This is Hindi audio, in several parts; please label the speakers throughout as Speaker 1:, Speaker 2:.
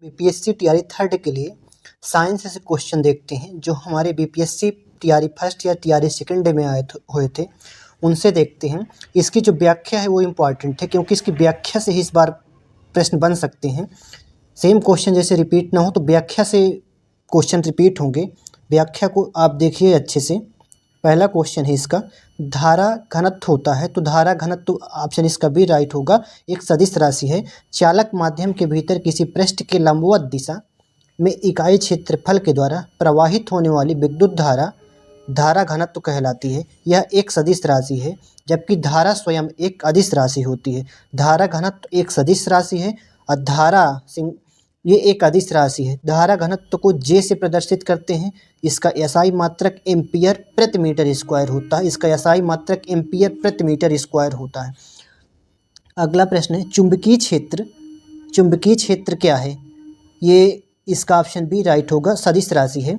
Speaker 1: बीपीएससी टीआरई थर्ड के लिए साइंस से क्वेश्चन देखते हैं जो हमारे बीपीएससी टीआरई फर्स्ट या टीआरई सेकंड में हुए थे उनसे देखते हैं। इसकी जो व्याख्या है वो इम्पॉर्टेंट है क्योंकि इसकी व्याख्या से ही इस बार प्रश्न बन सकते हैं। सेम क्वेश्चन जैसे रिपीट ना हो तो व्याख्या से क्वेश्चन रिपीट होंगे। व्याख्या को आप देखिए अच्छे से। पहला क्वेश्चन है इसका, धारा घनत्व होता है तो धारा घनत्व ऑप्शन इसका बी राइट होगा, एक सदिश राशि है। चालक माध्यम के भीतर किसी पृष्ठ के लंबवत दिशा में इकाई क्षेत्रफल के द्वारा प्रवाहित होने वाली विद्युत धारा धारा घनत्व कहलाती है। यह एक सदिश राशि है जबकि धारा स्वयं एक अदिश राशि होती है। धारा घनत्व एक सदिश राशि है और धारा ये एक अदिश राशि है। धारा घनत्व को जे से प्रदर्शित करते हैं। इसका एसआई मात्रक एम्पियर प्रति मीटर स्क्वायर होता है। इसका एसआई मात्रक एम्पियर प्रति मीटर स्क्वायर होता है। अगला प्रश्न है, चुंबकीय क्षेत्र। चुंबकीय क्षेत्र क्या है? ये इसका ऑप्शन बी राइट होगा, सदिश राशि है।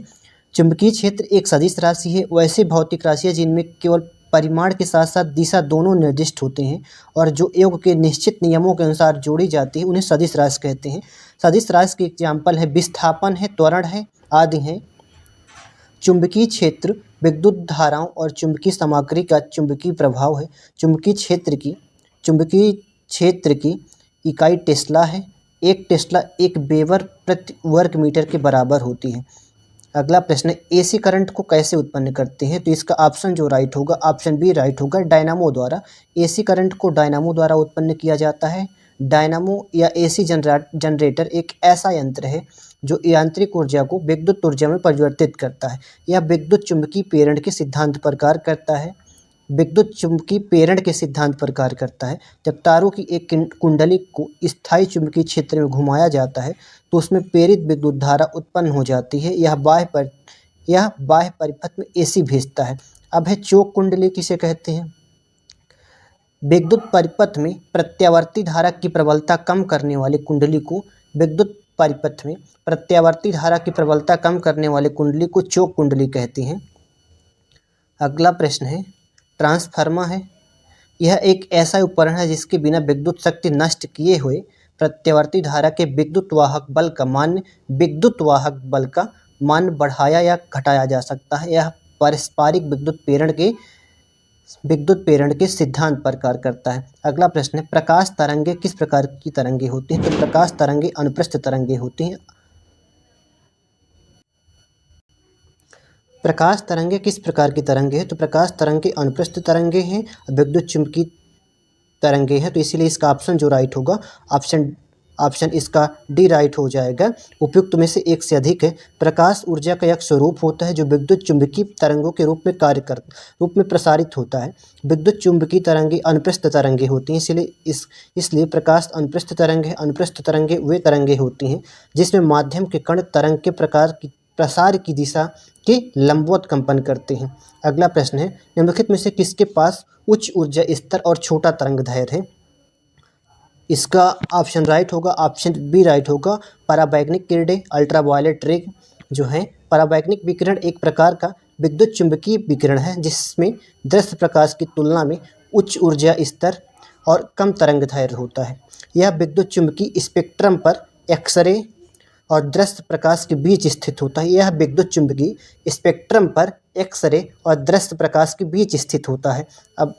Speaker 1: चुंबकीय क्षेत्र एक सदिश राशि है। वैसे भौतिक राशि है जिनमें केवल परिमाण के साथ साथ दिशा दोनों निर्दिष्ट होते हैं और जो योग के निश्चित नियमों के अनुसार जोड़ी जाती है उन्हें सदिश राशि कहते हैं। सदिश राशि के एग्जाम्पल है विस्थापन है, त्वरण है आदि हैं। चुंबकीय क्षेत्र विद्युत धाराओं और चुंबकीय सामग्री का चुंबकीय प्रभाव है। चुंबकीय क्षेत्र की इकाई टेस्ला है। एक टेस्ला एक वेबर प्रति वर्ग मीटर के बराबर होती है। अगला प्रश्न है, एसी करंट को कैसे उत्पन्न करते हैं? तो इसका ऑप्शन जो राइट होगा, ऑप्शन बी राइट होगा, डायनामो द्वारा। एसी करंट को डायनामो द्वारा उत्पन्न किया जाता है। डायनामो या एसी जनरेटर एक ऐसा यंत्र है जो यांत्रिक ऊर्जा को विद्युत ऊर्जा में परिवर्तित करता है। यह विद्युत चुंबकीय प्रेरण के सिद्धांत पर कार्य करता है। विद्युत चुंबकीय प्रेरण के सिद्धांत पर कार्य करता है। जब तारों की एक कुंडली को स्थायी चुंबकीय क्षेत्र में घुमाया जाता है तो उसमें प्रेरित विद्युत धारा उत्पन्न हो जाती है। यह बाह्य परिपथ में एसी भेजता है। अब है चोक कुंडली किसे कहते हैं? विद्युत परिपथ में प्रत्यावर्ती धारा की प्रबलता कम करने वाली कुंडली को विद्युत परिपथ में प्रत्यावर्ती धारा की प्रबलता कम करने वाली कुंडली को चोक कुंडली कहते हैं। अगला प्रश्न है, ट्रांसफार्मर है। यह एक ऐसा उपकरण है जिसके बिना विद्युत शक्ति नष्ट किए हुए प्रत्यावर्ती धारा के विद्युत वाहक बल का मान बढ़ाया या घटाया जा सकता है। यह पारस्परिक विद्युत प्रेरण के सिद्धांत पर कार्य करता है। अगला प्रश्न है, प्रकाश तरंगे किस प्रकार की तरंगे होती हैं? तो प्रकाश तरंगे अनुप्रस्थ तरंगे होती हैं। प्रकाश तरंगे किस प्रकार की तरंगे हैं? तो प्रकाश तरंगे अनुप्रस्थ तरंगे हैं, विद्युत चुंबकीय तरंगे हैं। तो इसीलिए इसका ऑप्शन जो राइट होगा, ऑप्शन इसका डी राइट हो जाएगा। उपयुक्त में से एक से अधिक है। प्रकाश ऊर्जा का एक स्वरूप होता है जो विद्युत चुंबकीय तरंगों के रूप में प्रसारित होता है। विद्युत चुंबकीय तरंगे अनुप्रस्थ तरंगे होती हैं, इसलिए प्रकाश अनुप्रस्थ तरंग है। अनुप्रस्थ तरंगे वे तरंगे होती हैं जिसमें माध्यम के कण तरंग के प्रसार की दिशा के लंबवत कंपन करते हैं। अगला प्रश्न है, निम्नलिखित में से किसके पास उच्च ऊर्जा स्तर और छोटा तरंग दैर्घ्य है? इसका ऑप्शन राइट होगा, ऑप्शन बी राइट होगा, पराबैंगनिक किरणें, अल्ट्रावायलेट रे जो है। पराबैंगनिक विकिरण एक प्रकार का विद्युत चुंबकीय विकिरण है जिसमें दृश्य प्रकाश की तुलना में उच्च ऊर्जा स्तर और कम तरंग दैर्घ्य होता है। यह विद्युत चुंबकीय स्पेक्ट्रम पर एक्सरे और दृश्य प्रकाश के बीच स्थित होता है। यह विद्युत चुंबकीय स्पेक्ट्रम पर एक्सरे और दृश्य प्रकाश के बीच स्थित होता है। अब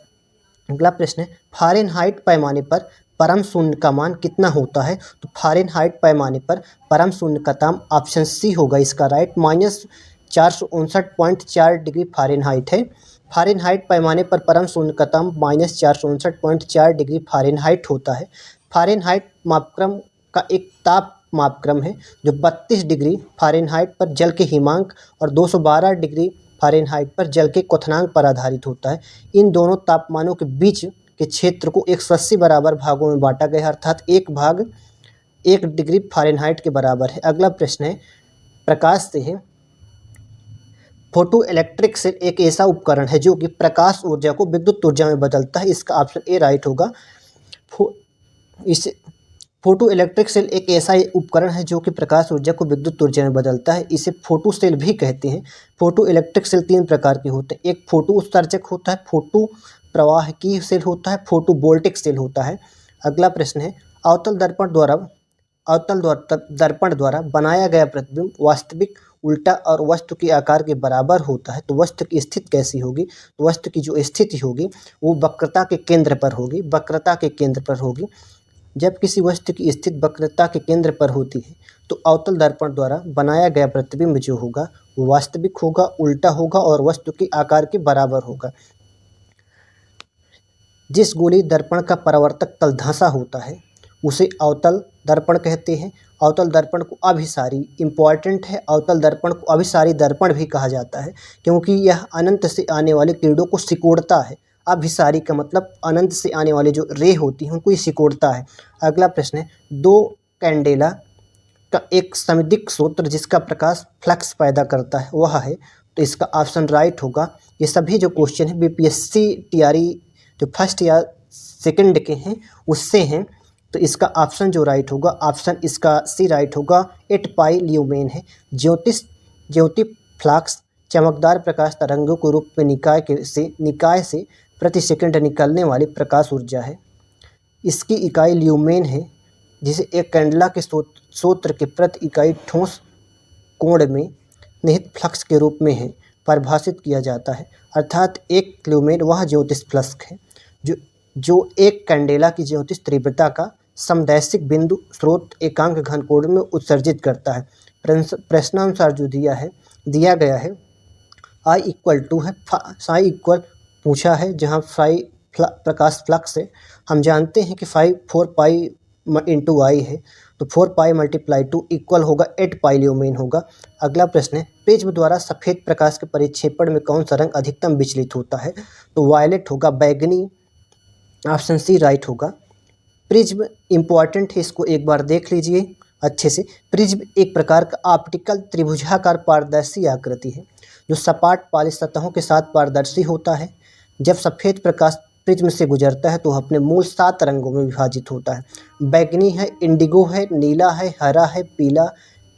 Speaker 1: अगला प्रश्न है, फ़ारेनहाइट पैमाने पर परम शून्य का मान कितना होता है? तो फ़ारेनहाइट पैमाने पर परम शून्य का ताप ऑप्शन सी होगा इसका राइट, -459.4 डिग्री फ़ारेनहाइट है। फ़ारेनहाइट पैमाने पर परम शून्य का ताप -459.4 डिग्री फ़ारेनहाइट होता है। फ़ारेनहाइट मापक्रम का एक ताप मापक्रम है जो 32 डिग्री फ़ारेनहाइट पर जल के हिमांक और 212 डिग्री फ़ारेनहाइट पर जल के क्वथनांक पर आधारित होता है। इन दोनों तापमानों के बीच के क्षेत्र को 180 बराबर भागों में बांटा गया है, अर्थात एक भाग 1 डिग्री फ़ारेनहाइट के बराबर है। अगला प्रश्न है, प्रकाश से है। फोटो इलेक्ट्रिक सेल एक ऐसा उपकरण है जो कि प्रकाश ऊर्जा को विद्युत ऊर्जा में बदलता है। इसका ऑप्शन ए राइट होगा। फोटो इलेक्ट्रिक सेल एक ऐसा उपकरण है जो कि प्रकाश ऊर्जा को विद्युत ऊर्जा में बदलता है। इसे फोटो सेल भी कहते हैं। फोटो इलेक्ट्रिक सेल 3 प्रकार के होते हैं। एक फोटो उत्सर्जक होता है, फोटो प्रवाहकीय सेल होता है, फोटो वोल्टिक सेल होता है। अगला प्रश्न है, अवतल दर्पण द्वारा अवतल दर्पण द्वारा बनाया गया प्रतिबिंब वास्तविक, उल्टा और वस्तु के आकार के बराबर होता है तो वस्तु की स्थिति कैसी होगी? तो वस्तु की जो स्थिति होगी वो वक्रता के केंद्र पर होगी, वक्रता के केंद्र पर होगी। जब किसी वस्तु की स्थिति वक्रता के केंद्र पर होती है तो अवतल दर्पण द्वारा बनाया गया प्रतिबिंब जो होगा वो वास्तविक होगा, उल्टा होगा और वस्तु के आकार के बराबर होगा। जिस गोलीय दर्पण का परावर्तक तल धंसा होता है उसे अवतल दर्पण कहते हैं। अवतल दर्पण को अभिसारी, इम्पॉर्टेंट है, अवतल दर्पण को अभिसारी दर्पण भी कहा जाता है क्योंकि यह अनंत से आने वाले किरणों को सिकोड़ता है। अभिसारी का मतलब अनंत से आने वाले जो रे होती हैं उनको ये सिकोड़ता है। अगला प्रश्न है, दो कैंडेला का एक समदिक सूत्र जिसका प्रकाश फ्लक्स पैदा करता है वह है, तो इसका ऑप्शन राइट होगा। ये सभी जो क्वेश्चन है बीपीएससी टीआरई जो फर्स्ट या सेकंड के हैं उससे हैं, तो इसका ऑप्शन जो राइट होगा, ऑप्शन इसका सी राइट होगा। 8 पाई ल्यूमेन है। ज्योति फ्लक्स चमकदार प्रकाश तरंगों के रूप में निकाय से प्रति सेकंड निकलने वाली प्रकाश ऊर्जा है। इसकी इकाई ल्यूमेन है जिसे एक कैंडला के सूत्र के प्रति इकाई ठोस कोण में निहित फ्लक्स के रूप में है परिभाषित किया जाता है। अर्थात एक ल्यूमेन वह ज्योतिष फ्लक्स है जो एक कैंडेला की ज्योतिष तीव्रता का समदैशिक बिंदु स्रोत एकांक घन कोण में उत्सर्जित करता है। प्रश्नानुसार जो दिया गया है I इक्वल टू है साई इक्वल पूछा है, जहाँ फाई प्रकाश फ्लक्स है। हम जानते हैं कि 4 पाई इंटू आई है तो 4 पाई मल्टीप्लाई 2 इक्वल होगा 8 पाई ल्यूमेन होगा। अगला प्रश्न है, प्रिज्म द्वारा सफ़ेद प्रकाश के परिक्षेपण में कौन सा रंग अधिकतम विचलित होता है? तो वायलेट होगा, बैगनी, ऑप्शन सी राइट होगा। प्रिज्म इम्पॉर्टेंट है, इसको एक बार देख लीजिए अच्छे से। प्रिज्म एक प्रकार का ऑप्टिकल त्रिभुजाकार पारदर्शी आकृति है जो सपाट पालिश सतहों के साथ पारदर्शी होता है। जब सफ़ेद प्रकाश प्रिज्म से गुजरता है तो अपने मूल 7 रंगों में विभाजित होता है। बैगनी है, इंडिगो है, नीला है, हरा है, पीला,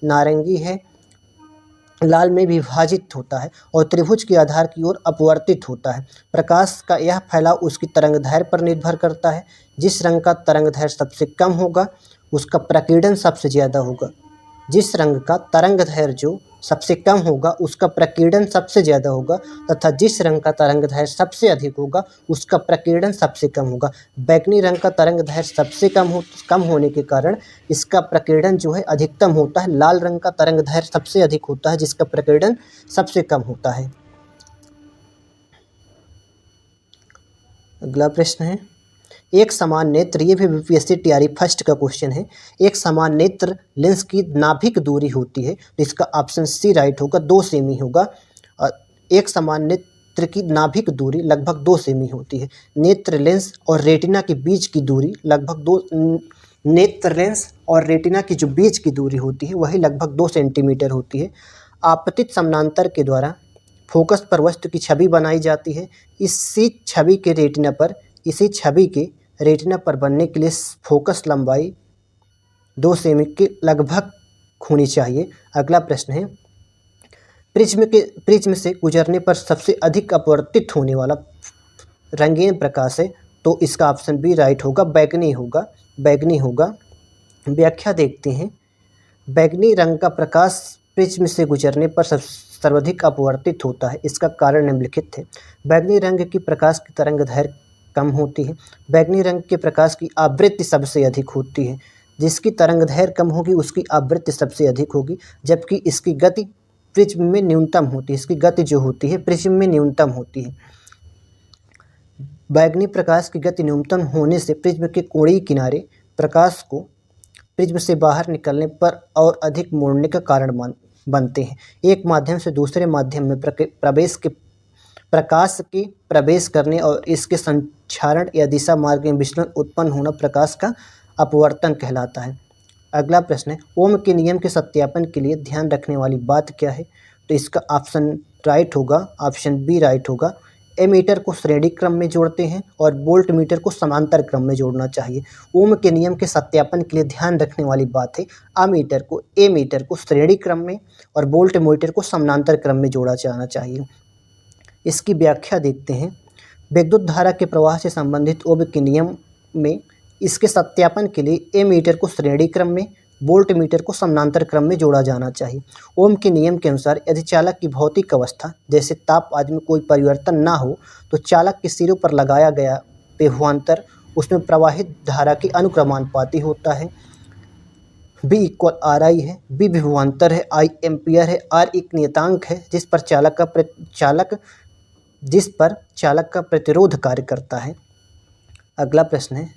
Speaker 1: नारंगी है, लाल में विभाजित होता है और त्रिभुज के आधार की ओर अपवर्तित होता है। प्रकाश का यह फैलाव उसकी तरंगदैर्घ्य पर निर्भर करता है। जिस रंग का तरंगदैर्घ्य सबसे कम होगा उसका प्रकीर्णन सबसे ज़्यादा होगा। जिस रंग का तरंगदैर्घ्य जो सबसे कम होगा उसका प्रकीर्णन सबसे ज़्यादा होगा तथा जिस रंग का तरंगदैर्घ्य सबसे अधिक होगा उसका प्रकीर्णन सबसे कम होगा। बैगनी रंग का तरंगदैर्घ्य सबसे कम होने के कारण इसका प्रकीर्णन जो है अधिकतम होता है। लाल रंग का तरंगदैर्घ्य सबसे अधिक होता है जिसका प्रकीर्णन सबसे कम होता है। अगला प्रश्न है, एक समान नेत्र, ये भी बीपीएससी टीआरई फर्स्ट का क्वेश्चन है। एक समान नेत्र लेंस की नाभिक दूरी होती है तो इसका ऑप्शन सी राइट होगा, 2 सेमी होगा। एक समान नेत्र की नाभिक दूरी लगभग 2 सेमी होती है। नेत्र लेंस और रेटिना के बीच की दूरी लगभग 2 नेत्र लेंस और रेटिना की जो बीच की दूरी होती है वही लगभग 2 सेंटीमीटर होती है। आपतित समानांतर के द्वारा फोकस पर वस्तु की छवि बनाई जाती है। इसी छवि के रेटिना पर बनने के लिए फोकस लंबाई 2 सेमी के लगभग होनी चाहिए। अगला प्रश्न है, प्रिज्म से गुजरने पर सबसे अधिक अपवर्तित होने वाला रंगीन प्रकाश है तो इसका ऑप्शन बी राइट होगा, बैगनी होगा। व्याख्या देखते हैं, बैगनी रंग का प्रकाश प्रिज्म से गुजरने पर सर्वाधिक अपवर्तित होता है। इसका कारण निम्नलिखित है। बैगनी रंग की प्रकाश की तरंगदैर्घ्य कम होती है। बैगनी रंग के प्रकाश की आवृत्ति सबसे अधिक होती है। जिसकी तरंगदैर्घ्य कम होगी उसकी आवृत्ति सबसे अधिक होगी, जबकि इसकी गति प्रिज्म में न्यूनतम होती है। इसकी गति जो होती है प्रिज्म में न्यूनतम होती है। बैगनी प्रकाश की गति न्यूनतम होने से प्रिज्म के कोणीय किनारे प्रकाश को प्रिज्म से बाहर निकलने पर और अधिक मोड़ने का कारण बनते हैं। एक माध्यम से दूसरे माध्यम में प्रकाश के प्रवेश करने और इसके संचारण या दिशा मार्ग में विचलन उत्पन्न होना प्रकाश का अपवर्तन कहलाता है। अगला प्रश्न है, ओम के नियम के सत्यापन के लिए ध्यान रखने वाली बात क्या है? तो इसका ऑप्शन राइट होगा, ऑप्शन बी राइट होगा। एमीटर को श्रेणी क्रम में जोड़ते हैं और वोल्ट मीटर को समांतर क्रम में जोड़ना चाहिए। ओम के नियम के सत्यापन के लिए ध्यान रखने वाली बात है, एमीटर को श्रेणी क्रम में और वोल्ट मीटर को समांतर क्रम में जोड़ा जाना चाहिए। इसकी व्याख्या देखते हैं। विद्युत धारा के प्रवाह से संबंधित ओम के नियम में इसके सत्यापन के लिए एमीटर को श्रेणी क्रम में, वोल्ट मीटर को समानांतर क्रम में जोड़ा जाना चाहिए। ओम के नियम के अनुसार यदि चालक की भौतिक अवस्था जैसे ताप आदि में कोई परिवर्तन ना हो तो चालक के सिरों पर लगाया गया विभवांतर उसमें प्रवाहित धारा के अनुक्रमानुपाती होता है। B इक्वल आर आई है, B विभवांतर है, I एम्पियर है, R एक नियतांक है जिस पर चालक का प्रतिरोध कार्य करता है। अगला प्रश्न है,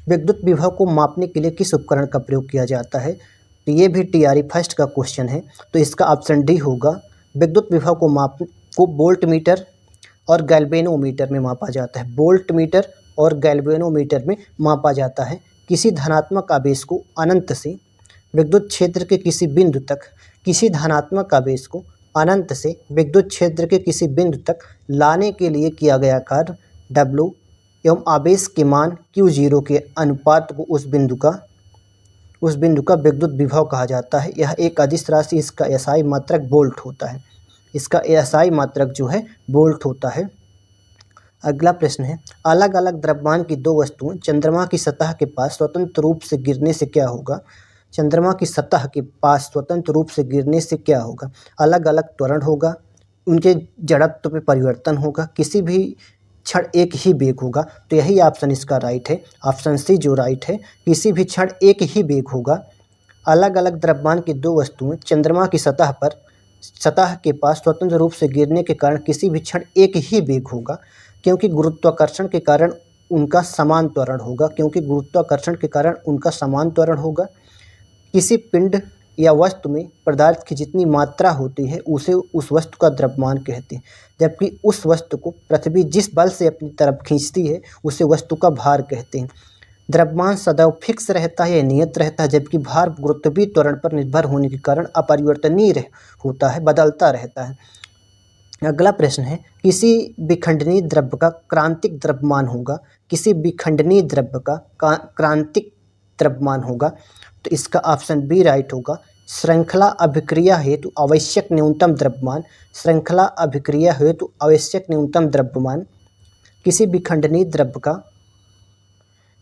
Speaker 1: विद्युत विभव को मापने के लिए किस उपकरण का प्रयोग किया जाता है? तो ये भी टीआरई फर्स्ट का क्वेश्चन है, तो इसका ऑप्शन डी होगा। विद्युत विभव को वोल्ट मीटर और गैल्वेनोमीटर में मापा जाता है। वोल्ट मीटर और गैल्वेनोमीटर में मापा जाता है। किसी धनात्मक आवेश को अनंत से विद्युत क्षेत्र के किसी बिंदु तक विद्युत क्षेत्र के किसी बिंदु तक लाने के लिए किया गया कार्य W एवं आवेश के मान Q0 के अनुपात को उस बिंदु का विद्युत विभव कहा जाता है। यह एक अदिश राशि, इसका एसआई मात्रक वोल्ट होता है। अगला प्रश्न है, अलग अलग द्रव्यमान की दो वस्तुएं चंद्रमा की सतह के पास स्वतंत्र रूप से गिरने से क्या होगा? चंद्रमा की सतह के पास स्वतंत्र रूप से गिरने से क्या होगा? अलग अलग त्वरण होगा, उनके जड़त्व पे परिवर्तन होगा, किसी भी क्षण एक ही वेग होगा। तो यही ऑप्शन इसका राइट है, ऑप्शन सी जो राइट है, किसी भी क्षण एक ही वेग होगा। अलग अलग द्रव्यमान की दो वस्तुएं चंद्रमा की सतह के पास स्वतंत्र रूप से गिरने के कारण किसी भी क्षण एक ही वेग होगा, क्योंकि गुरुत्वाकर्षण के कारण उनका समान त्वरण होगा। किसी पिंड या वस्तु में पदार्थ की जितनी मात्रा होती है उसे उस वस्तु का द्रव्यमान कहते हैं, जबकि उस वस्तु को पृथ्वी जिस बल से अपनी तरफ खींचती है उसे वस्तु का भार कहते हैं। द्रव्यमान सदैव फिक्स रहता है या नियत रहता है, जबकि भार गुरुत्वीय त्वरण पर निर्भर होने के कारण अपरिवर्तनीय होता है, बदलता रहता है। अगला प्रश्न है, किसी विखंडनीय द्रव्य का क्रांतिक द्रव्यमान होगा। तो इसका ऑप्शन बी राइट होगा। श्रृंखला अभिक्रिया हेतु आवश्यक न्यूनतम द्रव्यमान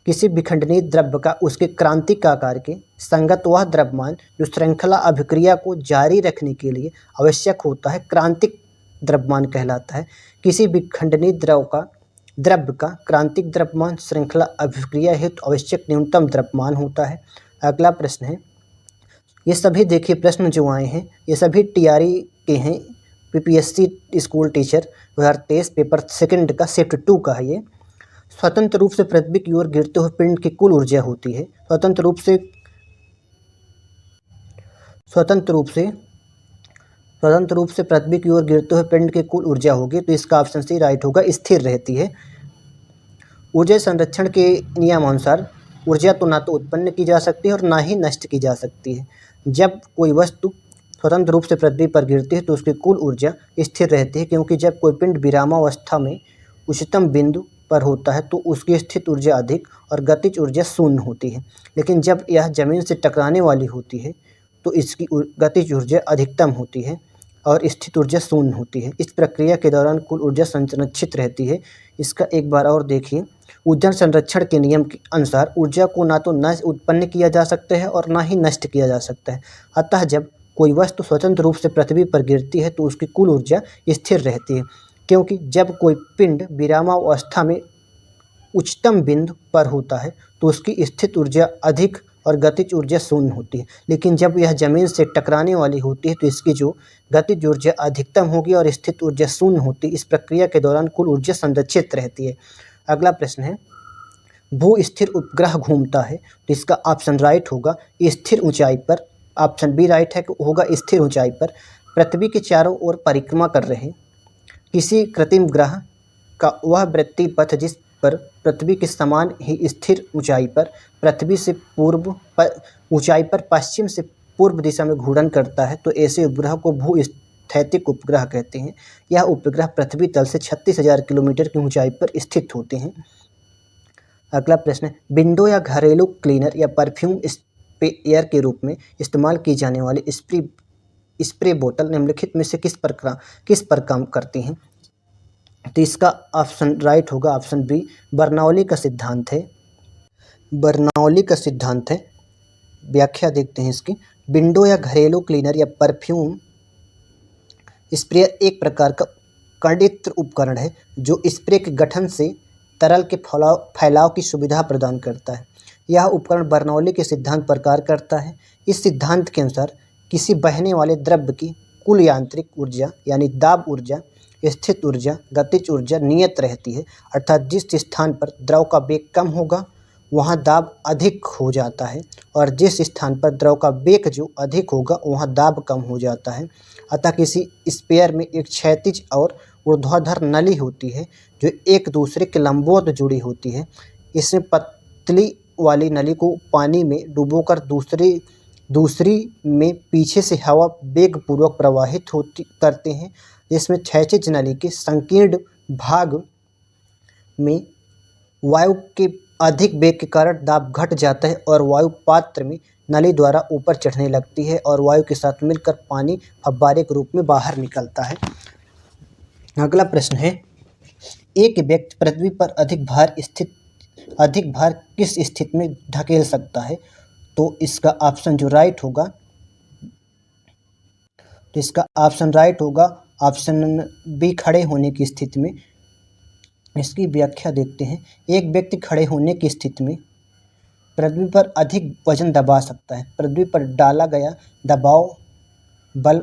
Speaker 1: किसी विखंडनीय द्रव्य का उसके क्रांतिक आकार के संगत वह द्रव्यमान जो श्रृंखला अभिक्रिया को जारी रखने के लिए आवश्यक होता है क्रांतिक द्रव्यमान कहलाता है। किसी विखंडनीय द्रव्य का क्रांतिक द्रव्यमान श्रृंखला अभिक्रिया हेतु आवश्यक न्यूनतम द्रव्यमान होता है। अगला प्रश्न है, ये सभी देखिए प्रश्न जो आए हैं ये सभी टीआरई के हैं, PPSC school teacher 2023 paper second का शिफ्ट 2 का है ये। स्वतंत्र रूप से पृथ्वी की ओर गिरते हुए पिंड की कुल ऊर्जा होती है। स्वतंत्र रूप से पृथ्वी की ओर गिरते हुए पिंड की कुल ऊर्जा होगी, तो इसका ऑप्शन सी राइट होगा, स्थिर रहती है। ऊर्जा संरक्षण के नियमानुसार ऊर्जा तो ना तो उत्पन्न की जा सकती है और ना ही नष्ट की जा सकती है। जब कोई वस्तु स्वतंत्र रूप से पृथ्वी पर गिरती है तो उसकी कुल ऊर्जा स्थिर रहती है, क्योंकि जब कोई पिंड विरामावस्था में उच्चतम बिंदु पर होता है तो उसकी स्थित ऊर्जा अधिक और गतिज ऊर्जा शून्य होती है। लेकिन जब यह जमीन से टकराने वाली होती है तो इसकी गतिज ऊर्जा अधिकतम होती है और स्थित ऊर्जा शून्य होती है। इस प्रक्रिया के दौरान कुल ऊर्जा संरक्षित रहती है। इसका एक बार और देखिए, ऊर्जा संरक्षण के नियम के अनुसार ऊर्जा को ना तो न उत्पन्न किया जा सकता है और ना ही नष्ट किया जा सकता है। अतः जब कोई वस्तु स्वतंत्र रूप से पृथ्वी पर गिरती है तो उसकी कुल ऊर्जा स्थिर रहती है, क्योंकि जब कोई पिंड विरामावस्था में उच्चतम बिंदु पर होता है तो उसकी स्थित ऊर्जा अधिक और गतिज ऊर्जा शून्य होती है। लेकिन जब यह जमीन से टकराने वाली होती है तो इसकी जो गतिज ऊर्जा अधिकतम होगी और स्थित ऊर्जा शून्य होती है। इस प्रक्रिया के दौरान कुल ऊर्जा संरक्षित रहती है। अगला प्रश्न है, भू स्थिर उपग्रह घूमता है, तो इसका ऑप्शन राइट होगा स्थिर ऊंचाई पर। ऑप्शन बी राइट है होगा स्थिर ऊंचाई पर पृथ्वी के चारों ओर परिक्रमा कर रहे किसी कृत्रिम ग्रह का वह वृत्तीय पथ जिस पर पृथ्वी के समान ही स्थिर ऊंचाई पर पश्चिम से पूर्व दिशा में घूर्णन करता है, तो ऐसे उपग्रह को भू-स्थैतिक उपग्रह कहते हैं। यह उपग्रह पृथ्वी तल से 36,000 किलोमीटर की ऊंचाई पर स्थित होते हैं। अगला प्रश्न है, विंडो या घरेलू क्लीनर या परफ्यूम एयर के रूप में इस्तेमाल की जाने वाली स्प्रे बोतल निम्नलिखित में से किस पर काम करती हैं? तो इसका ऑप्शन राइट होगा, ऑप्शन बी बर्नौली का सिद्धांत है। व्याख्या देखते हैं इसकी। विंडो या घरेलू क्लीनर या परफ्यूम स्प्रेयर एक प्रकार का कणित्र उपकरण है जो स्प्रे के गठन से तरल के फैलाव की सुविधा प्रदान करता है। यह उपकरण बर्नौली के सिद्धांत पर कार्य करता है। इस सिद्धांत के अनुसार किसी बहने वाले द्रव्य की कुल यांत्रिक ऊर्जा यानी दाब ऊर्जा, स्थित ऊर्जा, गतिज ऊर्जा नियत रहती है, अर्थात जिस स्थान पर द्रव का वेग कम होगा वहाँ दाब अधिक हो जाता है और जिस स्थान पर द्रव का वेग जो अधिक होगा वहाँ दाब कम हो जाता है। अतः किसी स्पेयर में एक क्षैतिज और ऊर्ध्वाधर नली होती है जो एक दूसरे के लंबवत जुड़ी होती है। इसमें पतली वाली नली को पानी में डुबोकर दूसरी में पीछे से हवा वेगपूर्वक प्रवाहित करते हैं, जिसमें क्षैतिज नली के संकीर्ण भाग में वायु के अधिक वेग के कारण दाब घट जाता है और वायु पात्र में नली द्वारा ऊपर चढ़ने लगती है और वायु के साथ मिलकर पानी फव्वारे के रूप में बाहर निकलता है। अगला प्रश्न है, एक व्यक्ति पृथ्वी पर अधिक भार किस स्थिति में धकेल सकता है? तो इसका ऑप्शन जो राइट होगा ऑप्शन बी, खड़े होने की स्थिति में। इसकी व्याख्या देखते हैं। एक व्यक्ति खड़े होने की स्थिति में पृथ्वी पर अधिक वजन दबा सकता है। पृथ्वी पर डाला गया दबाव बल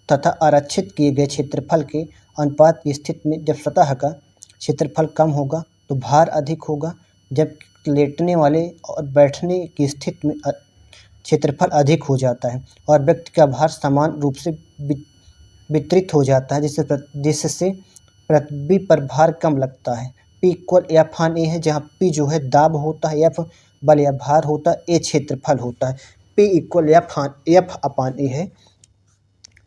Speaker 1: तथा आरक्षित किए गए क्षेत्रफल के अनुपात की स्थिति में जब सतह का क्षेत्रफल कम होगा तो भार अधिक होगा, जब लेटने वाले और बैठने की स्थिति में क्षेत्रफल अधिक हो जाता है और व्यक्ति का भार समान रूप से वितरित हो जाता है, जिससे पृथ्वी पर भार कम लगता है। P इक्वल F/A है, जहाँ P जो है दाब होता है, F बल या भार होता है, A क्षेत्रफल होता है। P इक्वल F/A है।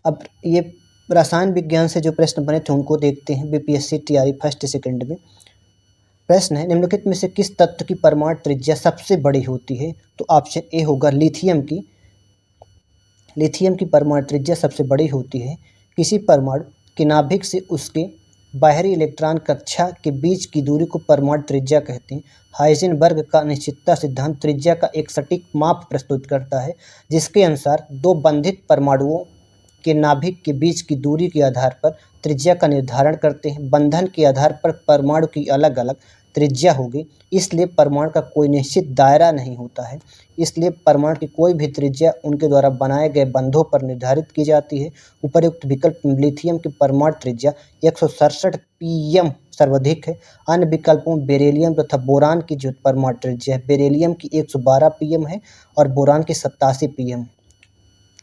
Speaker 1: अब ये रसायन विज्ञान से जो प्रश्न बने थे उनको देखते हैं। बीपीएससी तैयारी फर्स्ट सेकंड में प्रश्न है, निम्नलिखित में से किस तत्व की परमाणु त्रिज्या सबसे बड़ी होती है? तो ऑप्शन ए होगा लिथियम की परमाणु त्रिज्या सबसे बड़ी होती है। किसी परमाणु के नाभिक से उसके बाहरी इलेक्ट्रॉन कक्षा के बीच की दूरी को परमाणु त्रिज्या कहते हैं। हाइजेनबर्ग का अनिश्चितता सिद्धांत त्रिज्या का एक सटीक माप प्रस्तुत करता है, जिसके अनुसार दो बंधित परमाणुओं के नाभिक के बीच की दूरी के आधार पर त्रिज्या का निर्धारण करते हैं। बंधन के आधार पर परमाणु की अलग अलग त्रिज्या होगी, इसलिए परमाणु का कोई निश्चित दायरा नहीं होता है। इसलिए परमाणु की कोई भी त्रिज्या उनके द्वारा बनाए गए बंधों पर निर्धारित की जाती है। उपर्युक्त विकल्प लिथियम की परमाणु त्रिज्या 167 pm सर्वाधिक है। अन्य विकल्पों बेरिलियम तथा बोरान की जो परमाणु त्रिज्या है, बेरिलियम की 112 pm है और बोरान की 87 pm।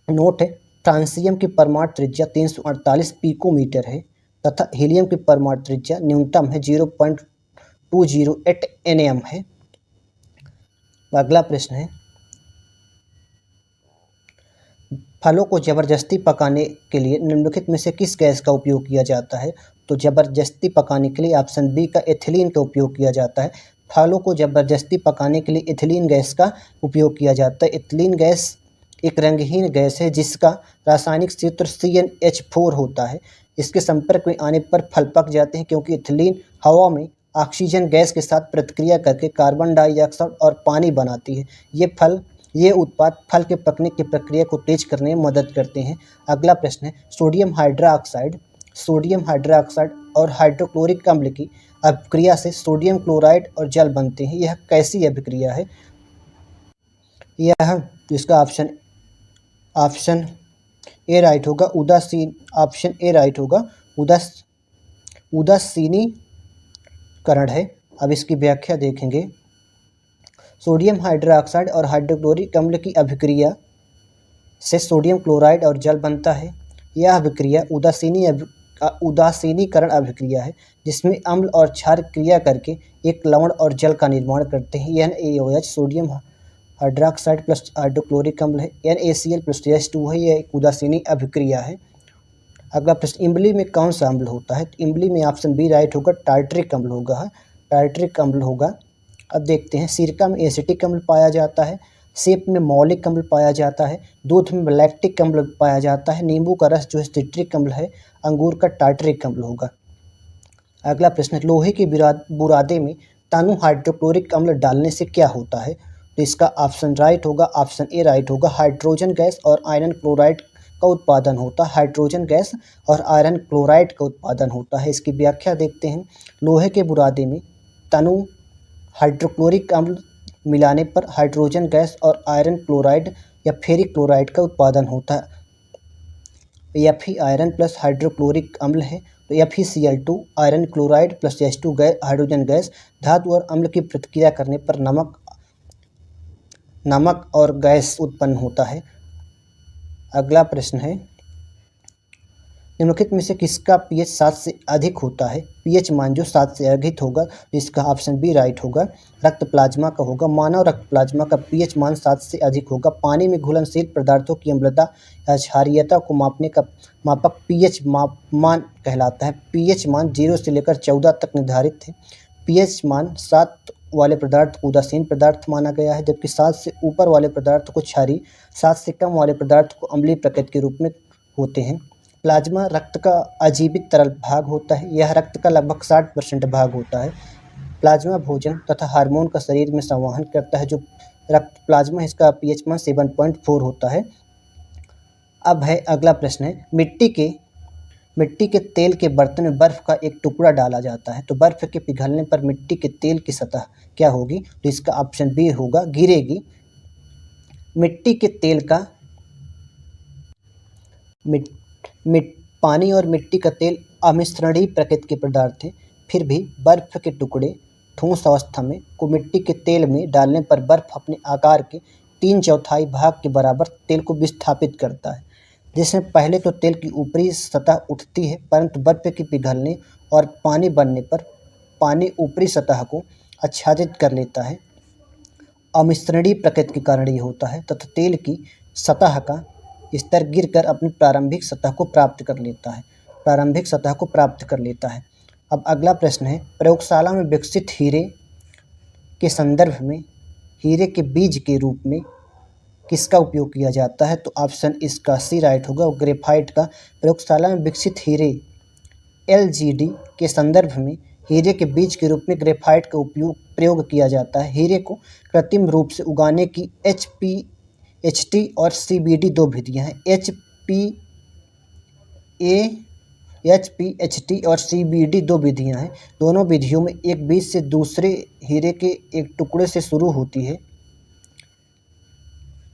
Speaker 1: नोट है, फ्रांसियम की परमाणु त्रिज्या 348 पिकोमीटर है तथा हीलियम की परमाणु त्रिज्या न्यूनतम है 0.208 nm है। अगला प्रश्न है, फलों को जबरदस्ती पकाने के लिए निम्नलिखित में से किस गैस का उपयोग किया जाता है? तो जबरदस्ती पकाने के लिए ऑप्शन बी का एथिलीन का उपयोग किया जाता है। फलों को जबरदस्ती पकाने के लिए एथिलीन गैस का उपयोग किया जाता है। एथिलीन गैस एक रंगहीन गैस है जिसका रासायनिक सूत्र CnH4 होता है। इसके संपर्क में आने पर फल पक जाते हैं, क्योंकि एथिलीन हवा में ऑक्सीजन गैस के साथ प्रतिक्रिया करके कार्बन डाइऑक्साइड और पानी बनाती है। ये उत्पाद फल के पकने की प्रक्रिया को तेज करने में मदद करते हैं। अगला प्रश्न है, सोडियम हाइड्रोक्साइड और हाइड्रोक्लोरिक अम्ल की अभिक्रिया से सोडियम क्लोराइड और जल बनते हैं। यह कैसी अभिक्रिया है? यह इसका ऑप्शन ए राइट होगा, ऑप्शन ए राइट होगा, उदासीनीकरण है। अब इसकी व्याख्या देखेंगे। सोडियम हाइड्रोक्साइड और हाइड्रोक्लोरिक अम्ल की अभिक्रिया से सोडियम क्लोराइड और जल बनता है। यह अभिक्रिया उदासीनीकरण अभिक्रिया है, जिसमें अम्ल और क्षार क्रिया करके एक लवण और जल का निर्माण करते हैं। NaOH sodium hydroxide plus hydrochloric अम्ल है। NaCl प्लस H2 है। यह एक उदासीनी अभिक्रिया है। अगला प्रश्न, इमली में कौन सा अम्ल होता है? तो इमली में ऑप्शन बी राइट होगा, टार्ट्रिक अम्ल होगा। अब देखते हैं, सिरका में एसिटिक अम्ल पाया जाता है, सेब में मौलिक अम्ल पाया जाता है, दूध में लैक्टिक अम्ल पाया जाता है, नींबू का रस जो है सिट्रिक अम्ल है, अंगूर का टार्ट्रिक अम्ल होगा। अगला प्रश्न, लोहे की बुरादे में तनु हाइड्रोक्लोरिक अम्ल डालने से क्या होता है? तो इसका ऑप्शन राइट होगा, ऑप्शन ए राइट होगा। हाइड्रोजन गैस और आयरन क्लोराइड का उत्पादन होता है, हाइड्रोजन गैस और आयरन क्लोराइड का उत्पादन होता है। इसकी व्याख्या देखते हैं। लोहे के बुरादे में तनु हाइड्रोक्लोरिक अम्ल मिलाने पर हाइड्रोजन गैस और आयरन क्लोराइड या फेरिक क्लोराइड का उत्पादन होता है। Fe आयरन प्लस हाइड्रोक्लोरिक अम्ल है, तो FeCl2 iron chloride plus H2 hydrogen gas. धातु और अम्ल की प्रतिक्रिया करने पर नमक और गैस उत्पन्न होता है। अगला प्रश्न है, निम्नलिखित में से किसका pH 7 से अधिक होता है? pH मान जो 7 से अधिक होगा, तो इसका ऑप्शन बी राइट होगा। रक्त प्लाज्मा का होगा। मानव रक्त प्लाज्मा का pH मान 7 से अधिक होगा। पानी में घुलनशील पदार्थों की अम्लता या क्षारीयता को मापने का मापक pH मान कहलाता है। pH मान 0 से लेकर 14 तक निर्धारित है। pH मान 7 वाले पदार्थ को उदासीन पदार्थ माना गया है, जबकि 7 से ऊपर वाले पदार्थ को क्षारीय, 7 से कम वाले पदार्थ को अम्लीय प्रकृति के रूप में होते हैं। प्लाज्मा रक्त का अजीवित तरल भाग होता है। यह रक्त का लगभग 60% भाग होता है। प्लाज्मा भोजन तथा हार्मोन का शरीर में संवहन करता है। जो रक्त प्लाज्मा इसका pH मान 7.4 होता है। अब है अगला प्रश्न है, मिट्टी के तेल के बर्तन में बर्फ का एक टुकड़ा डाला जाता है, तो बर्फ के पिघलने पर मिट्टी के तेल की सतह क्या होगी? तो इसका ऑप्शन बी होगा, गिरेगी। मिट्टी के तेल का पानी और मिट्टी का तेल अमिश्रणीय प्रकृति के पदार्थ हैं। फिर भी बर्फ के टुकड़े ठोस अवस्था में को मिट्टी के तेल में डालने पर बर्फ अपने आकार के 3/4 भाग के बराबर तेल को विस्थापित करता है, जिसमें पहले तो तेल की ऊपरी सतह उठती है, परंतु बर्फ के पिघलने और पानी बनने पर पानी ऊपरी सतह को आच्छादित कर लेता है। अमिश्रणीय प्रकृति के कारण ये होता है तथा तेल की सतह का स्तर गिरकर अपनी प्रारंभिक सतह को प्राप्त कर लेता है। अब अगला प्रश्न है, प्रयोगशाला में विकसित हीरे के संदर्भ में हीरे के बीज के रूप में किसका उपयोग किया जाता है? तो ऑप्शन इसका सी राइट होगा, ग्रेफाइट का। प्रयोगशाला में विकसित हीरे LGD के संदर्भ में हीरे के बीज के रूप में ग्रेफाइट का प्रयोग किया जाता है। हीरे को कृत्रिम रूप से उगाने की HPHT और CBD दो विधियां हैं। HPHT और CBD दो विधियां हैं। दोनों विधियों में एक बीज से दूसरे हीरे के एक टुकड़े से शुरू होती है।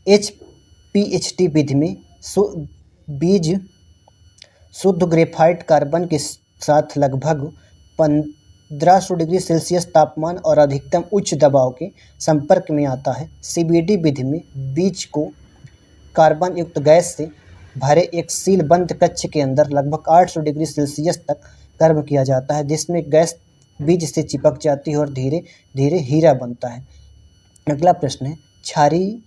Speaker 1: HPHT विधि में बीज शुद्ध ग्रेफाइट कार्बन के साथ लगभग 1500 डिग्री सेल्सियस तापमान और अधिकतम उच्च दबाव के संपर्क में आता है। CBD विधि में बीज को कार्बन युक्त गैस से भरे एक सीलबंद कक्ष के अंदर लगभग 800 डिग्री सेल्सियस तक गर्म किया जाता है, जिसमें गैस बीज से चिपक जाती है और धीरे धीरे हीरा बनता है। अगला प्रश्न है, क्षारीय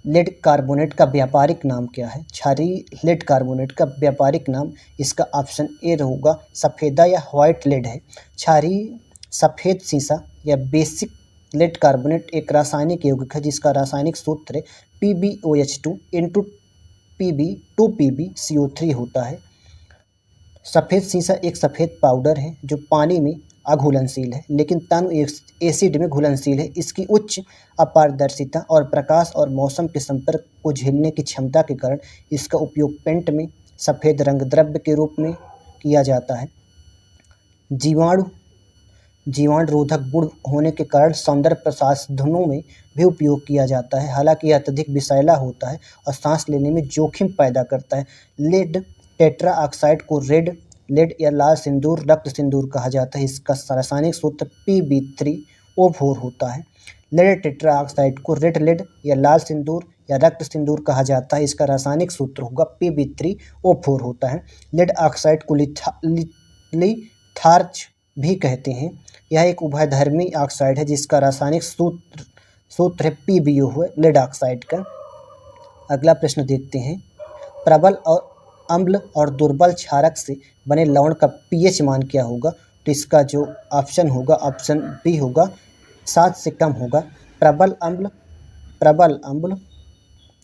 Speaker 1: लेड कार्बोनेट का व्यापारिक नाम क्या है? क्षारीय लेड कार्बोनेट का व्यापारिक नाम इसका ऑप्शन ए होगा, सफ़ेदा या व्हाइट लेड है। क्षारीय सफ़ेद सीसा या बेसिक लेड कार्बोनेट एक रासायनिक यौगिक है, जिसका रासायनिक सूत्र है PbOH2 × Pb2PbCO3 होता है। सफ़ेद सीसा एक सफ़ेद पाउडर है जो पानी में अघुलनशील है, लेकिन तनु एसिड में घुलनशील है। इसकी उच्च अपारदर्शिता और प्रकाश और मौसम के संपर्क को झेलने की क्षमता के कारण इसका उपयोग पेंट में सफ़ेद रंग द्रव्य के रूप में किया जाता है। जीवाणु रोधक गुण होने के कारण सौंदर्य प्रसाधनों में भी उपयोग किया जाता है। हालांकि यह अत्यधिक विषैला होता है और सांस लेने में जोखिम पैदा करता है। लेड टेट्रा ऑक्साइड को रेड लेड या लाल सिंदूर रक्त सिंदूर कहा जाता है। इसका रासायनिक सूत्र Pb3O4 होता है। लेड टेट्रा ऑक्साइड को रेड लेड या लाल सिंदूर या रक्त सिंदूर कहा जाता है। इसका रासायनिक सूत्र होगा Pb3O4 होता है। लेड ऑक्साइड को लिथार्च भी कहते हैं। यह एक उभयधर्मी ऑक्साइड है, जिसका रासायनिक सूत्र है PbO है लेड ऑक्साइड का। अगला प्रश्न देखते हैं, प्रबल और अम्ल और दुर्बल क्षारक से बने लवण का pH मान क्या होगा? तो इसका जो ऑप्शन होगा ऑप्शन बी होगा, 7 से कम होगा। प्रबल अम्ल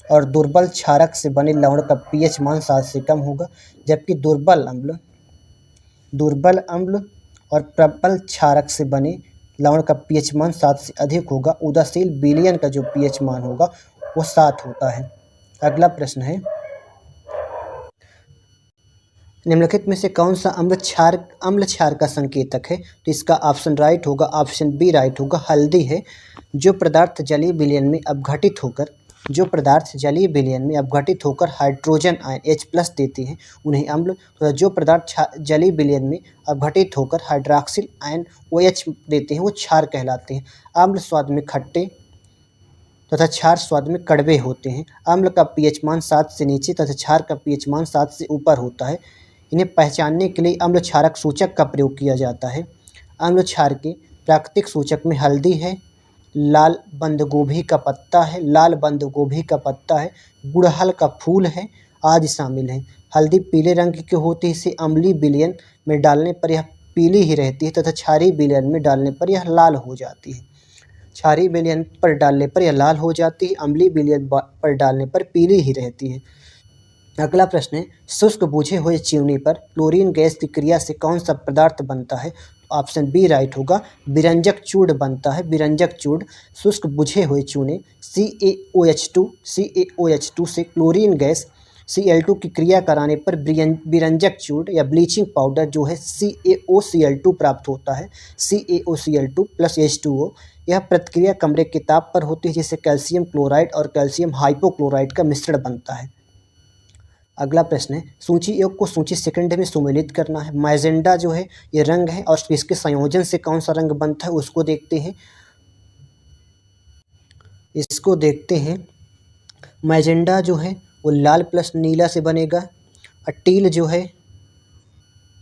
Speaker 1: और दुर्बल क्षारक से बने लवण का pH मान 7 से कम होगा, जबकि दुर्बल अम्ल और प्रबल क्षारक से बने लवण का पीएच मान 7 से अधिक होगा। उदासील विलयन का जो पीएच मान होगा वो 7 होता है। अगला प्रश्न है, निम्नलिखित में से कौन सा अम्ल क्षार का संकेतक है? तो इसका ऑप्शन राइट होगा, ऑप्शन बी राइट होगा, हल्दी है। जो पदार्थ जलीय विलयन में अपघटित होकर हाइड्रोजन आयन H+ देते हैं उन्हें अम्ल, तो जो पदार्थ जलीय विलयन में अपघटित होकर हाइड्रॉक्सिल आयन OH देते हैं वो क्षार कहलाते हैं। अम्ल स्वाद में खट्टे तथा क्षार स्वाद में कड़वे होते हैं। अम्ल का पीएच मान 7 से नीचे तथा क्षार का पीएच मान 7 से ऊपर होता है। इन्हें पहचानने के लिए अम्ल क्षारक सूचक का प्रयोग किया जाता है। अम्ल क्षार के प्राकृतिक सूचक में हल्दी है, लाल बंद गोभी का पत्ता है, गुड़हल का फूल है आदि शामिल हैं। हल्दी पीले रंग की होती है, इसे अम्लीय विलयन में डालने पर यह पीली ही रहती है तथा क्षारीय विलयन में डालने पर यह लाल हो जाती है। क्षारीय विलयन पर डालने पर यह लाल हो जाती है, अम्लीय विलयन पर डालने पर पीली ही रहती है। अगला प्रश्न है, शुष्क बुझे हुए चूने पर क्लोरीन गैस की क्रिया से कौन सा पदार्थ बनता है? ऑप्शन बी राइट होगा, विरंजक चूर्ण बनता है। विरंजक चूर्ण शुष्क बुझे हुए चूने CaOH2 से क्लोरीन गैस Cl2 की क्रिया कराने पर विरंजक चूर्ण या ब्लीचिंग पाउडर जो है CaOCl2 प्राप्त होता है। CaOCl2 + H2O। यह प्रक्रिया कमरे के ताप पर होती है, जिससे कैल्शियम क्लोराइड और कैल्शियम हाइपोक्लोराइड का मिश्रण बनता है। अगला प्रश्न है, सूची योग को सूची सेकंड में सुमेलित करना है। मैजेंडा जो है ये रंग है और इसके संयोजन से कौन सा रंग बनता है उसको देखते हैं। मैजेंडा जो है वो लाल प्लस नीला से बनेगा। टील जो है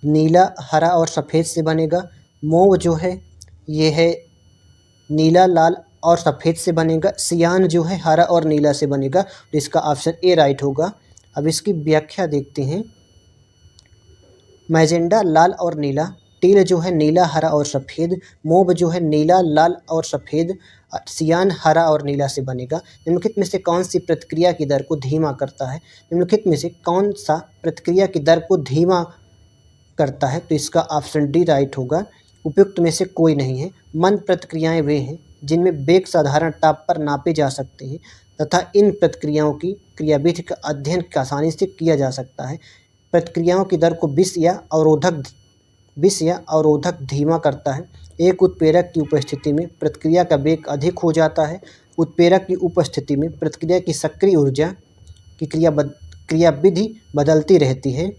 Speaker 1: नीला, हरा और सफ़ेद से बनेगा। मोव जो है ये है नीला, लाल और सफ़ेद से बनेगा। सियान जो है हरा और नीला से बनेगा, तो इसका ऑप्शन ए राइट होगा। अब इसकी व्याख्या देखते हैं। मैजेंडा लाल और नीला, टील जो है नीला, हरा और सफ़ेद, मोव जो है नीला, लाल और सफ़ेद, सियान हरा और नीला से बनेगा। निम्नलिखित में से कौन सी प्रतिक्रिया की दर को धीमा करता है? निम्नलिखित में से कौन सा प्रतिक्रिया की दर को धीमा करता है? तो इसका ऑप्शन डी राइट होगा, उपयुक्त में से कोई नहीं है। मंद प्रतिक्रियाएं वे हैं जिनमें वेग साधारण ताप पर नापे जा सकते हैं तथा इन प्रतिक्रियाओं की क्रियाविधि का अध्ययन आसानी से किया जा सकता है। प्रतिक्रियाओं की दर को विष या अवरोधक धीमा करता है। एक उत्प्रेरक की उपस्थिति में प्रतिक्रिया का वेग अधिक हो जाता है। उत्प्रेरक की उपस्थिति में प्रतिक्रिया की सक्रिय ऊर्जा की क्रियाविधि बदलती रहती है।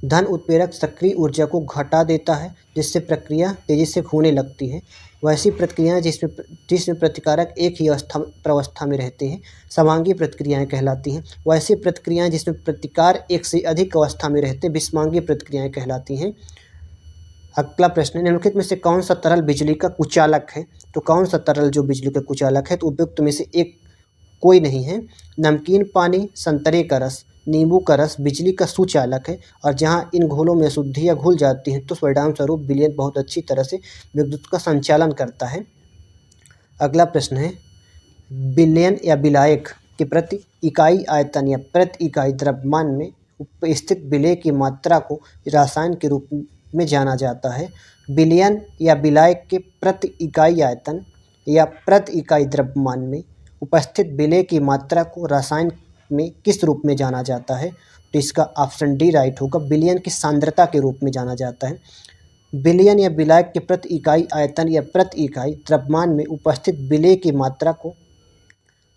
Speaker 1: धन उत्प्रेरक सक्रिय ऊर्जा को घटा देता है, जिससे प्रक्रिया तेजी से होने लगती है। वैसी प्रतिक्रियाएं जिसमें प्रतिकारक एक ही प्रावस्था में रहते हैं समांगी प्रतिक्रियाएं कहलाती हैं। वैसी प्रतिक्रियाएं जिसमें प्रतिकार एक से अधिक अवस्था में रहते हैं विषमांगी प्रतिक्रियाएं कहलाती हैं। अगला प्रश्न है, निम्नलिखित में से कौन सा तरल बिजली का कुचालक है? तो कौन सा तरल जो बिजली का कुचालक है? तो उपयुक्त में से एक कोई नहीं है। नमकीन पानी, संतरे का रस, नींबू का रस बिजली का सुचालक है, और जहाँ इन घोलों में अशुद्धियाँ घुल जाती हैं तो परिणाम स्वरूप विलयन बहुत अच्छी तरह से विद्युत का संचालन करता है। अगला प्रश्न है, विलयन या विलायक के प्रति इकाई आयतन या प्रति इकाई द्रव्यमान में उपस्थित विलेय की मात्रा को रसायन के रूप में जाना जाता है। विलयन या विलायक के प्रति इकाई आयतन या प्रति इकाई द्रव्यमान में उपस्थित विलेय की मात्रा को रसायन में किस रूप में जाना जाता है? तो इसका ऑप्शन डी राइट होगा, विलयन की सांद्रता के रूप में जाना जाता है। विलयन या विलायक के प्रति इकाई आयतन या प्रति इकाई द्रव्यमान में उपस्थित विलेय की मात्रा को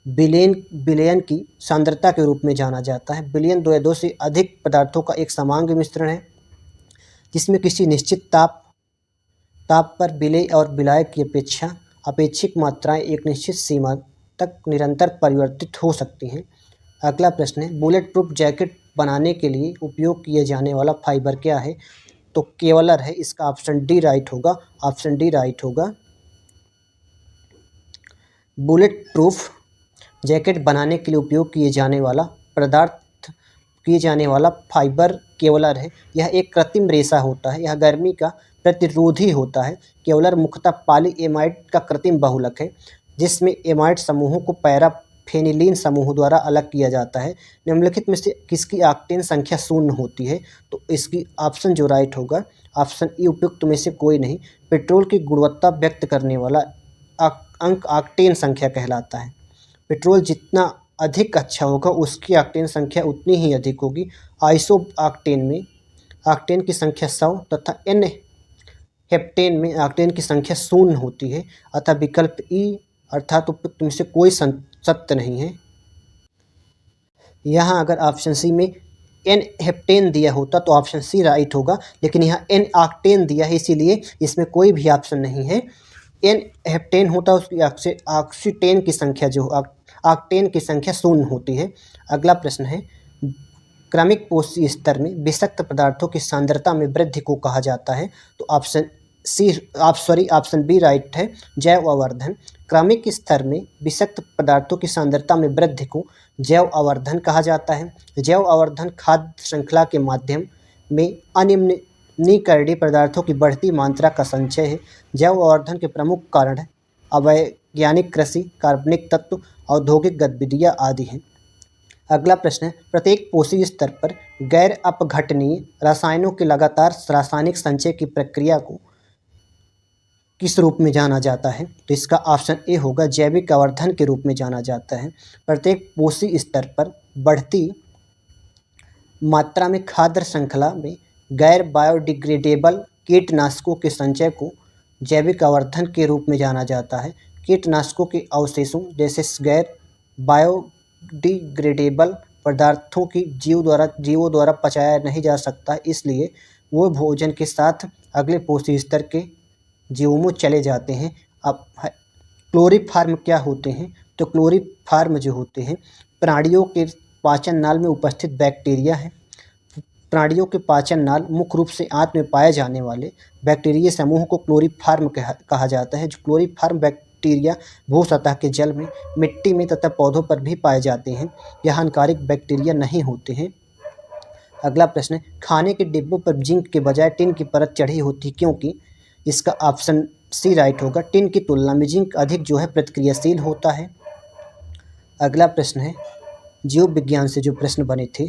Speaker 1: विलयन की सांद्रता के रूप में जाना जाता है। विलयन दो या दो से अधिक पदार्थों का एक समांग मिश्रण है, जिसमें किसी निश्चित ताप पर विलेय और विलायक की अपेक्षिक मात्राएं एक निश्चित सीमा तक निरंतर परिवर्तित हो सकती हैं। अगला प्रश्न है, बुलेट प्रूफ जैकेट बनाने के लिए उपयोग किए जाने वाला फाइबर क्या है? तो केवलर है, इसका ऑप्शन डी राइट होगा। बुलेट प्रूफ जैकेट बनाने के लिए उपयोग किए जाने वाला फाइबर केवलर है। यह एक कृत्रिम रेशा होता है। यह गर्मी का प्रतिरोधी होता है। केवलर मुख्यतः पॉलीएमाइड का कृत्रिम बहुलक है, जिसमें एमाइड समूहों को फेनिलीन समूह द्वारा अलग किया जाता है। निम्नलिखित में से किसकी ऑक्टेन संख्या शून्य होती है? तो इसकी ऑप्शन जो राइट होगा, ऑप्शन ई उपयुक्त में से कोई नहीं। पेट्रोल की गुणवत्ता व्यक्त करने वाला अंक ऑक्टेन संख्या कहलाता है। पेट्रोल जितना अधिक अच्छा होगा उसकी ऑक्टेन संख्या उतनी ही अधिक होगी। आइसो ऑक्टेन में ऑक्टेन की संख्या 100 तथा एन हेप्टेन में ऑक्टेन की संख्या शून्य होती है। अतः विकल्प ई अर्थात उपयुक्त में से कोई सत्य नहीं है। यहाँ अगर ऑप्शन सी में एन हेप्टेन दिया होता तो ऑप्शन सी राइट होगा, लेकिन यहाँ एन ऑक्टेन दिया है इसीलिए इसमें कोई भी ऑप्शन नहीं है। एन हेप्टेन होता उसकी ऑक्सीटेन की संख्या जो ऑक्टेन की संख्या शून्य होती है। अगला प्रश्न है, क्रमिक पोषी स्तर में विषाक्त पदार्थों की सांद्रता में वृद्धि को कहा जाता है? तो ऑप्शन बी राइट है, जैव अवर्धन। क्रमिक स्तर में विषाक्त पदार्थों की सांद्रता में वृद्धि को जैव अवर्धन कहा जाता है। जैव अवर्धन खाद्य श्रृंखला के माध्यम में अनिम्नीकरणीय पदार्थों की बढ़ती मात्रा का संचय है। जैव अवर्धन के प्रमुख कारण अवैज्ञानिक कृषि, कार्बनिक तत्व, औद्योगिक गतिविधियाँ आदि हैं। अगला प्रश्न है, प्रत्येक पोषी स्तर पर गैर अपघटनीय रसायनों के लगातार रासायनिक संचय की प्रक्रिया को किस रूप में जाना जाता है? तो इसका ऑप्शन ए होगा, जैविक आवर्धन के रूप में जाना जाता है। प्रत्येक पोषी स्तर पर बढ़ती मात्रा में खाद्य श्रृंखला में गैर बायोडिग्रेडेबल कीटनाशकों के संचय को जैविक आवर्धन के रूप में जाना जाता है। कीटनाशकों के अवशेषों जैसे गैर बायोडिग्रेडेबल पदार्थों की जीवों द्वारा पचाया नहीं जा सकता, इसलिए वो भोजन के साथ अगले पोषी स्तर के जीवों में चले जाते हैं। अब क्लोरीफार्म क्या होते हैं? तो क्लोरीफार्म जो होते हैं प्राणियों के पाचन नाल में उपस्थित बैक्टीरिया हैं। प्राणियों के पाचन नाल मुख्य रूप से आंत में पाए जाने वाले बैक्टीरिया समूह को क्लोरीफार्म कहा जाता है। जो क्लोरीफार्म बैक्टीरिया भू सतह के जल में, मिट्टी में तथा पौधों पर भी पाए जाते हैं। यह हानिकारक बैक्टीरिया नहीं होते हैं। अगला प्रश्न है, खाने के डिब्बों पर जिंक के बजाय टिन की परत चढ़ी होती क्योंकि? इसका ऑप्शन सी राइट होगा, टिन की तुलना में जिंक अधिक जो है प्रतिक्रियाशील होता है। अगला प्रश्न है, जीव विज्ञान से जो प्रश्न बने थे